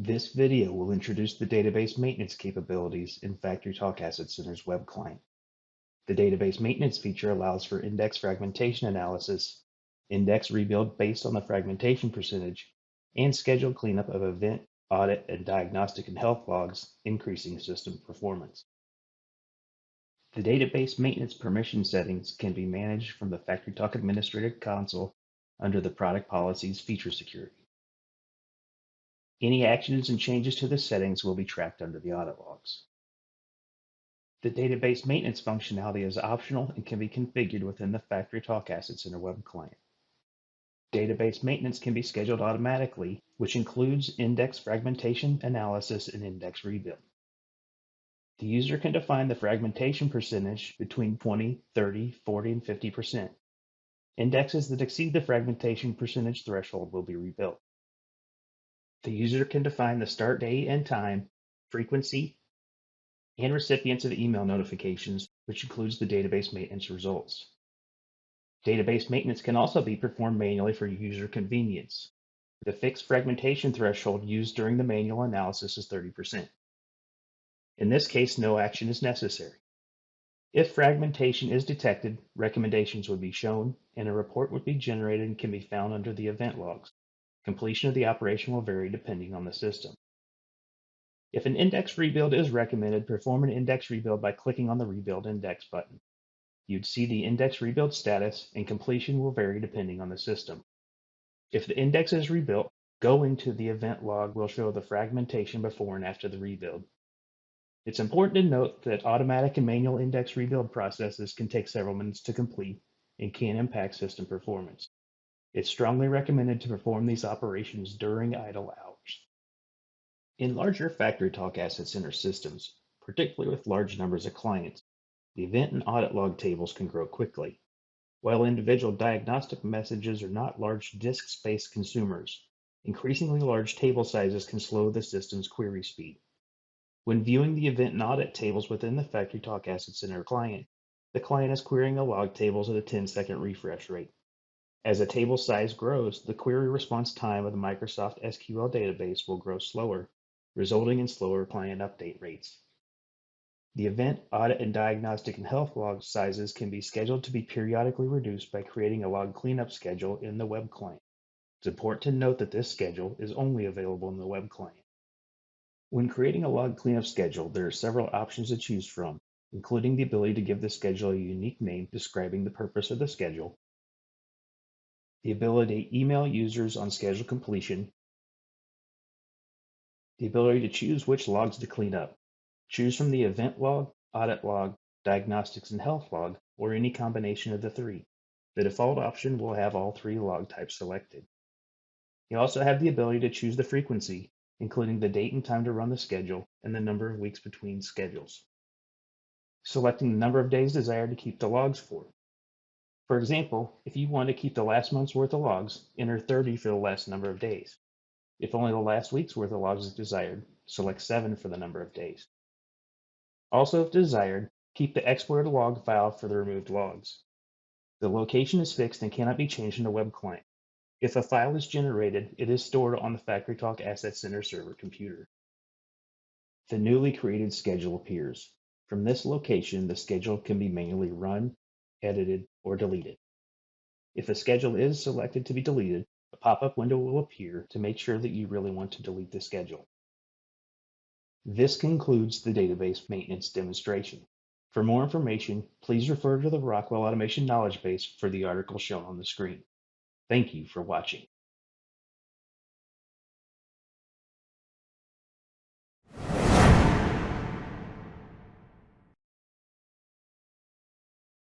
This video will introduce the database maintenance capabilities in FactoryTalk AssetCentre's web client. The database maintenance feature allows for index fragmentation analysis, index rebuild based on the fragmentation percentage, and scheduled cleanup of event, audit, and diagnostic and health logs, increasing system performance. The database maintenance permission settings can be managed from the FactoryTalk Administrator console under the Product Policies feature security. Any actions and changes to the settings will be tracked under the audit logs. The database maintenance functionality is optional and can be configured within the FactoryTalk AssetCentre web client. Database maintenance can be scheduled automatically, which includes index fragmentation analysis and index rebuild. The user can define the fragmentation percentage between 20, 30, 40, and 50%. Indexes that exceed the fragmentation percentage threshold will be rebuilt. The user can define the start date and time, frequency, and recipients of email notifications, which includes the database maintenance results. Database maintenance can also be performed manually for user convenience. The fixed fragmentation threshold used during the manual analysis is 30%. In this case, no action is necessary. If fragmentation is detected, recommendations would be shown, and a report would be generated and can be found under the event logs. Completion of the operation will vary depending on the system. If an index rebuild is recommended, perform an index rebuild by clicking on the Rebuild Index button. You'd see the index rebuild status, and completion will vary depending on the system. If the index is rebuilt, go into the event log will show the fragmentation before and after the rebuild. It's important to note that automatic and manual index rebuild processes can take several minutes to complete and can impact system performance. It's strongly recommended to perform these operations during idle hours. In larger FactoryTalk AssetCentre systems, particularly with large numbers of clients, the event and audit log tables can grow quickly. While individual diagnostic messages are not large disk space consumers, increasingly large table sizes can slow the system's query speed. When viewing the event and audit tables within the FactoryTalk AssetCentre client, the client is querying the log tables at a 10-second refresh rate. As a table size grows, the query response time of the Microsoft SQL database will grow slower, resulting in slower client update rates. The event, audit, and diagnostic and health log sizes can be scheduled to be periodically reduced by creating a log cleanup schedule in the web client. It's important to note that this schedule is only available in the web client. When creating a log cleanup schedule, there are several options to choose from, including the ability to give the schedule a unique name describing the purpose of the schedule, the ability to email users on schedule completion, the ability to choose which logs to clean up. Choose from the event log, audit log, diagnostics and health log, or any combination of the three. The default option will have all three log types selected. You also have the ability to choose the frequency, including the date and time to run the schedule and the number of weeks between schedules. Selecting the number of days desired to keep the logs for. For example, if you want to keep the last month's worth of logs, enter 30 for the last number of days. If only the last week's worth of logs is desired, select 7 for the number of days. Also, if desired, keep the exported log file for the removed logs. The location is fixed and cannot be changed in the web client. If a file is generated, it is stored on the FactoryTalk AssetCentre server computer. The newly created schedule appears. From this location, the schedule can be manually run, edited, or deleted. If a schedule is selected to be deleted, a pop-up window will appear to make sure that you really want to delete the schedule. This concludes the database maintenance demonstration. For more information, please refer to the Rockwell Automation Knowledge Base for the article shown on the screen. Thank you for watching.